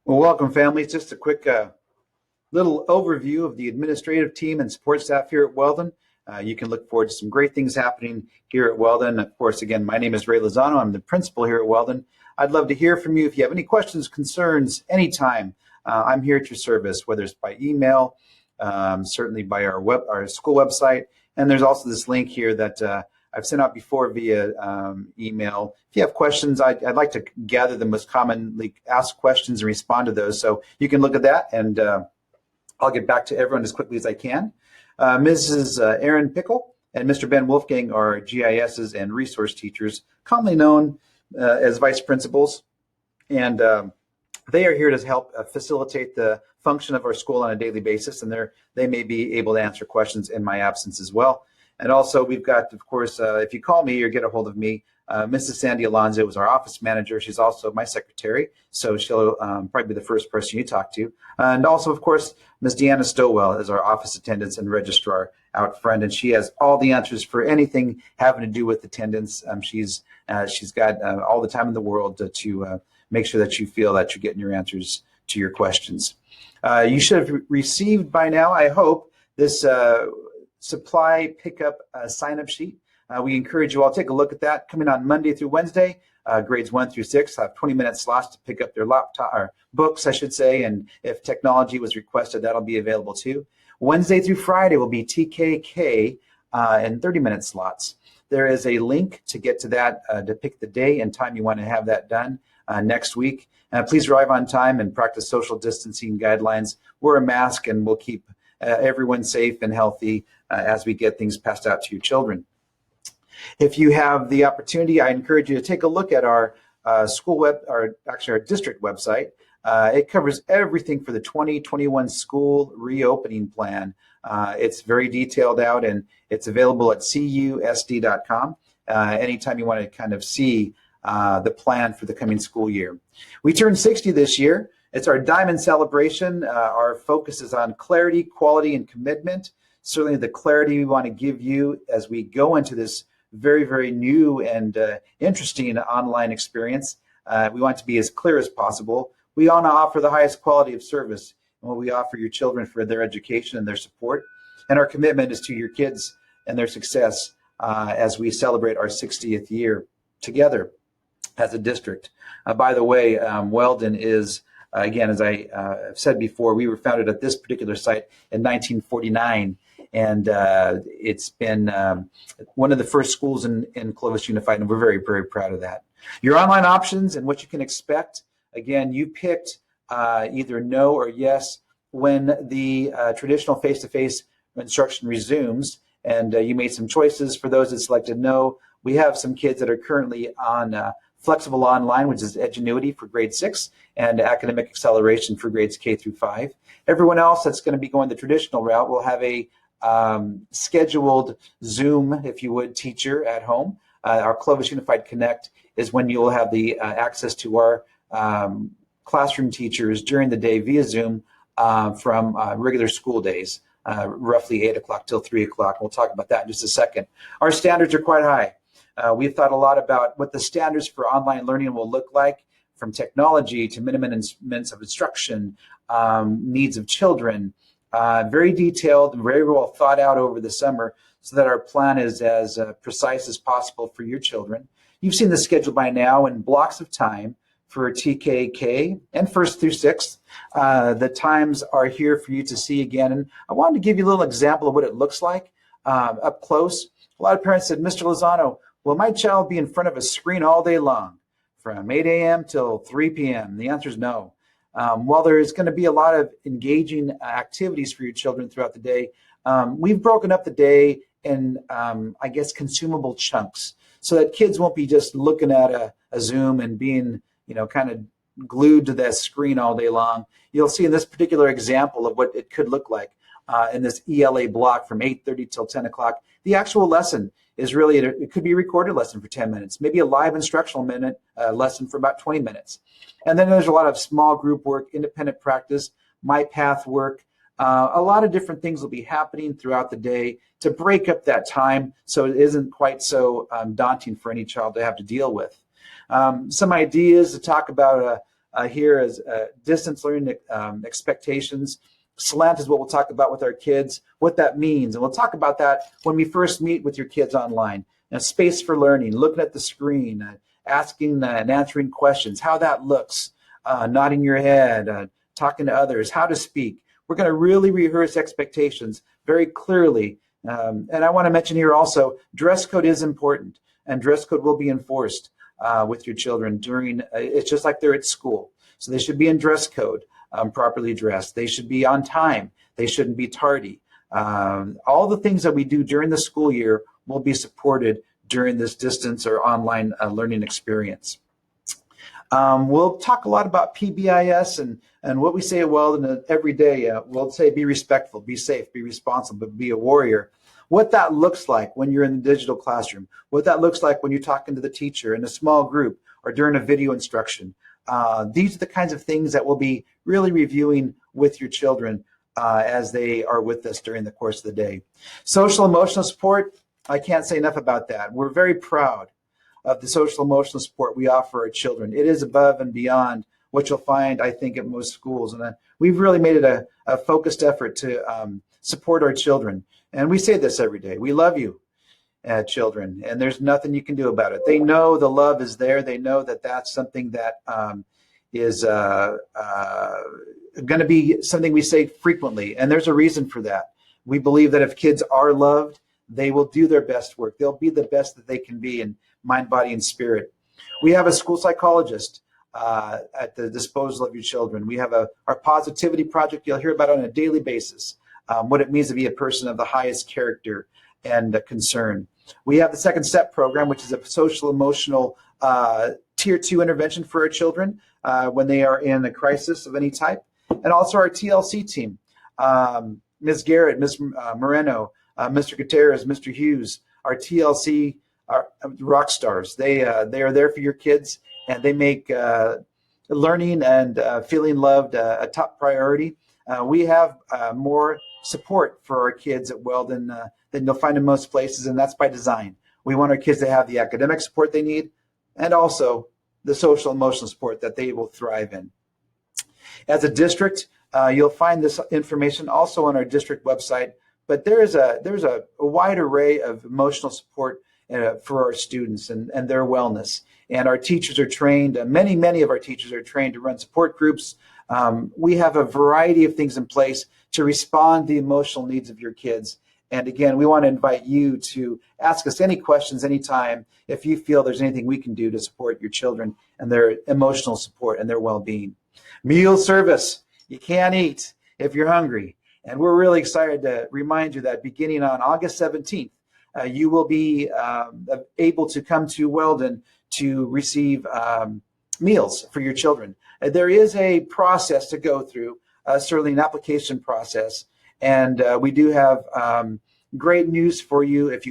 Well, welcome, families. Just a quick little overview of the administrative team and support staff here at Weldon. You can look forward to some great things happening here at Weldon. Of course, again, my name is Ray Lozano. I'm the principal here at Weldon. I'd love to hear from you if you have any questions, concerns, anytime. I'm here at your service, whether it's by email, certainly by our school website, and there's also this link here that I've sent out before via email. If you have questions, I'd like to gather the most commonly asked questions and respond to those. So you can look at that, and I'll get back to everyone as quickly as I can. Mrs. Erin Pickle and Mr. Ben Wolfgang are GISs and resource teachers, commonly known as vice principals. And they are here to help facilitate the function of our school on a daily basis, and they may be able to answer questions in my absence as well. And also we've got, of course, if you call me or get a hold of me, Mrs. Sandy Alonzo is our office manager. She's also my secretary, so she'll probably be the first person you talk to. And also, of course, Ms. Deanna Stowell is our office attendance and registrar out front, and she has all the answers for anything having to do with attendance. She's got all the time in the world to make sure that you feel that you're getting your answers to your questions. You should have received by now, I hope, this supply pickup sign-up sheet. We encourage you all to take a look at that. Coming on Monday through Wednesday, grades 1 through 6 have 20-minute slots to pick up their laptop or books, I should say, and if technology was requested, that'll be available too. Wednesday through Friday will be TKK and 30-minute slots. There is a link to get to that to pick the day and time you want to have that done next week. Please arrive on time and practice social distancing guidelines. Wear a mask, and we'll keep everyone safe and healthy as we get things passed out to your children. If you have the opportunity, I encourage you to take a look at our school our district website. It covers everything for the 2021 school reopening plan. It's very detailed out, and it's available at cusd.com anytime you want to kind of see the plan for the coming school year. We turned 60 this year. It's our diamond celebration. Our focus is on clarity, quality, and commitment. Certainly the clarity we want to give you as we go into this very, very new and interesting online experience. We want to be as clear as possible. We want to offer the highest quality of service and what we offer your children for their education and their support. And our commitment is to your kids and their success as we celebrate our 60th year together as a district. By the way, Weldon is, again, as I have said before, we were founded at this particular site in 1949. And it's been one of the first schools in Clovis Unified, and we're very, very proud of that. Your online options and what you can expect, again, you picked either no or yes when the traditional face-to-face instruction resumes, and you made some choices. For those that selected no, we have some kids that are currently on Flexible Online, which is Edgenuity for grade 6, and Academic Acceleration for grades K through 5. Everyone else that's going to be going the traditional route will have a scheduled Zoom, if you would, teacher at home. Our Clovis Unified Connect is when you'll have the access to our classroom teachers during the day via Zoom from regular school days, roughly 8 o'clock till 3 o'clock. We'll talk about that in just a second. Our standards are quite high. We've thought a lot about what the standards for online learning will look like, from technology to minimums of instruction, needs of children, very detailed and very well thought out over the summer so that our plan is as precise as possible for your children. You've seen the schedule by now in blocks of time for TKK and 1st through 6th. The times are here for you to see again. And I wanted to give you a little example of what it looks like up close. A lot of parents said, Mr. Lozano, will my child be in front of a screen all day long from 8 a.m. till 3 p.m.? The answer is no. While there is going to be a lot of engaging activities for your children throughout the day, we've broken up the day in, I guess, consumable chunks so that kids won't be just looking at a Zoom and being, kind of glued to that screen all day long. You'll see in this particular example of what it could look like in this ELA block from 8:30 till 10 o'clock. The actual lesson is really, it could be a recorded lesson for 10 minutes, maybe a live instructional lesson for about 20 minutes. And then there's a lot of small group work, independent practice, my path work. A lot of different things will be happening throughout the day to break up that time so it isn't quite so daunting for any child to have to deal with. Some ideas to talk about here as distance learning expectations. Slant is what we'll talk about with our kids, what that means. And we'll talk about that when we first meet with your kids online. Now, space for learning, looking at the screen, asking and answering questions, how that looks, nodding your head, talking to others, how to speak. We're going to really rehearse expectations very clearly. And I want to mention here also, dress code is important, and dress code will be enforced with your children during, it's just like they're at school. So they should be in dress code, properly dressed. They should be on time. They shouldn't be tardy. All the things that we do during the school year will be supported during this distance or online learning experience. We'll talk a lot about PBIS and what we say at Weldon every day. We'll say be respectful, be safe, be responsible, but be a warrior. What that looks like when you're in the digital classroom, what that looks like when you're talking to the teacher in a small group or during a video instruction. These are the kinds of things that we'll be really reviewing with your children as they are with us during the course of the day. Social emotional support, I can't say enough about that. We're very proud of the social emotional support we offer our children. It is above and beyond what you'll find, I think, at most schools. And we've really made it a focused effort to support our children. And we say this every day. We love you, children, and there's nothing you can do about it. They know the love is there. They know that that's something that is going to be something we say frequently, and there's a reason for that. We believe that if kids are loved, they will do their best work. They'll be the best that they can be in mind, body, and spirit. We have a school psychologist at the disposal of your children. We have our positivity project you'll hear about on a daily basis, what it means to be a person of the highest character and concern. We have the Second Step program, which is a social emotional tier 2 intervention for our children when they are in a crisis of any type. And also our TLC team, Ms. Garrett, Ms. Moreno, Mr. Gutierrez, Mr. Hughes, our TLC are rock stars. They are there for your kids, and they make learning and feeling loved a top priority. We have more support for our kids at Weldon than you'll find in most places, and that's by design. We want our kids to have the academic support they need and also the social emotional support that they will thrive in. As a district, you'll find this information also on our district website, but there's a wide array of emotional support for our students and their wellness. And our teachers are trained, many of our teachers are trained to run support groups. We have a variety of things in place to respond to the emotional needs of your kids. And again, we want to invite you to ask us any questions anytime if you feel there's anything we can do to support your children and their emotional support and their well-being. Meal service, you can't eat if you're hungry. And we're really excited to remind you that beginning on August 17th, you will be able to come to Weldon to receive meals for your children. There is a process to go through, certainly an application process, and we do have great news for you. If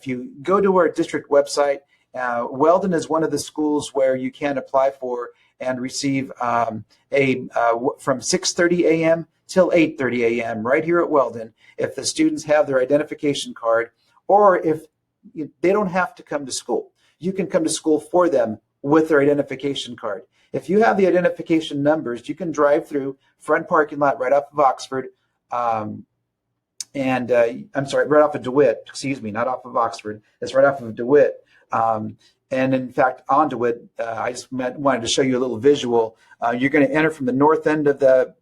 you go to our district website, Weldon is one of the schools where you can apply for and receive from 6:30 a.m. till 8:30 a.m. right here at Weldon if the students have their identification card, or if they don't have to come to school. You can come to school for them with their identification card. If you have the identification numbers, you can drive through front parking lot right off of Oxford, I'm sorry, right off of DeWitt, excuse me, not off of Oxford. It's right off of DeWitt. And in fact, on DeWitt, I just wanted to show you a little visual. You're going to enter from the north end of the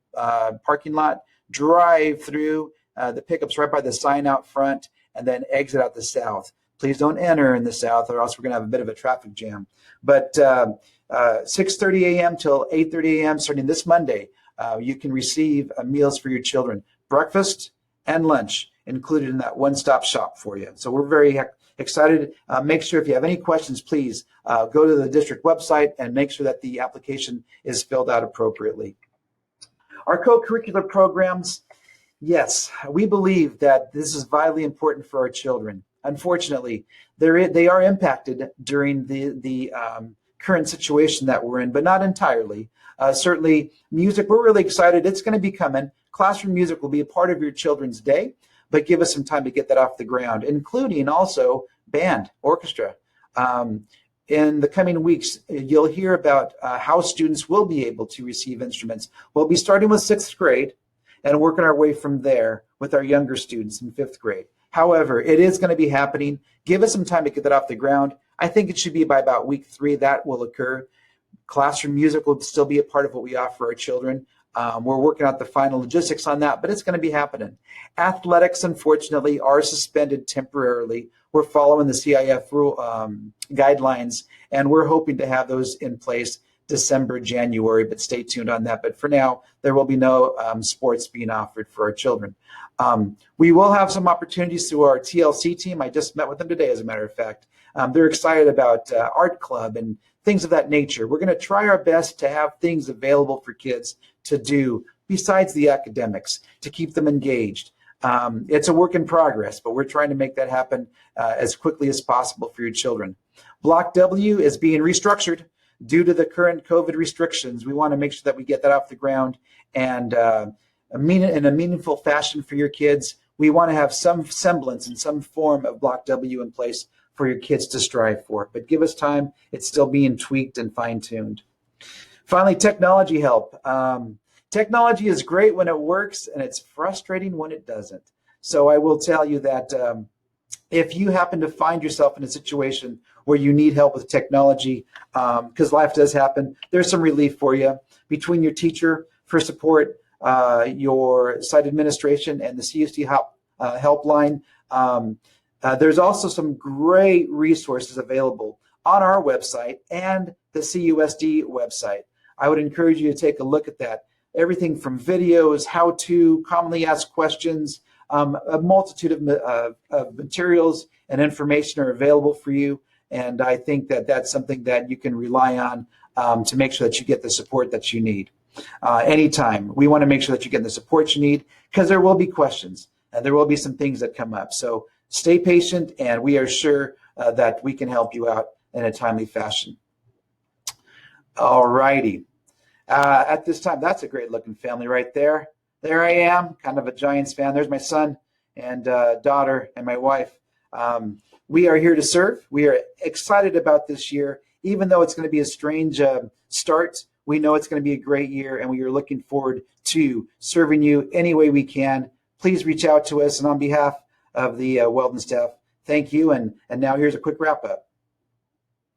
parking lot, drive through the pickups right by the sign out front, and then exit out the south. Please don't enter in the south, or else we're going to have a bit of a traffic jam. But 6:30 a.m. till 8:30 a.m. starting this Monday, you can receive meals for your children, breakfast and lunch included in that one-stop shop for you. So we're very excited. Make sure if you have any questions, please go to the district website and make sure that the application is filled out appropriately. Our co-curricular programs, yes, we believe that this is vitally important for our children. Unfortunately, they are impacted during the current situation that we're in, but not entirely. Certainly, music, we're really excited. It's going to be coming. Classroom music will be a part of your children's day, but give us some time to get that off the ground, including also band, orchestra. in the coming weeks, you'll hear about how students will be able to receive instruments. We'll be starting with 6th grade and working our way from there with our younger students in 5th grade. However, it is going to be happening. Give us some time to get that off the ground. I think it should be by about week 3 that will occur. Classroom music will still be a part of what we offer our children. We're working out the final logistics on that, but it's going to be happening. Athletics, unfortunately, are suspended temporarily. We're following the CIF rule guidelines, and we're hoping to have those in place December, January, but stay tuned on that. But for now, there will be no sports being offered for our children. We will have some opportunities through our TLC team. I just met with them today, as a matter of fact. They're excited about art club and things of that nature. We're going to try our best to have things available for kids to do besides the academics, to keep them engaged. It's a work in progress, but we're trying to make that happen as quickly as possible for your children. Block W is being restructured due to the current COVID restrictions. We want to make sure that we get that off the ground and in a meaningful fashion for your kids. We want to have some semblance and some form of Block W in place for your kids to strive for. But give us time. It's still being tweaked and fine-tuned. Finally, technology help. Technology is great when it works, and it's frustrating when it doesn't. So I will tell you that if you happen to find yourself in a situation where you need help with technology, because life does happen, there's some relief for you between your teacher for support, your site administration, and the CSD helpline. There's also some great resources available on our website and the CUSD website. I would encourage you to take a look at that. Everything from videos, how-to, commonly asked questions, a multitude of materials and information are available for you. And I think that that's something that you can rely on to make sure that you get the support that you need. Anytime. We want to make sure that you get the support you need, because there will be questions and there will be some things that come up. So stay patient, and we are sure that we can help you out in a timely fashion. All righty. At this time, that's a great looking family right there. There I am, kind of a Giants fan. There's my son and daughter and my wife. We are here to serve. We are excited about this year. Even though it's going to be a strange start, we know it's going to be a great year, and we are looking forward to serving you any way we can. Please reach out to us, and on behalf of the Weldon staff, thank you. And now here's a quick wrap up.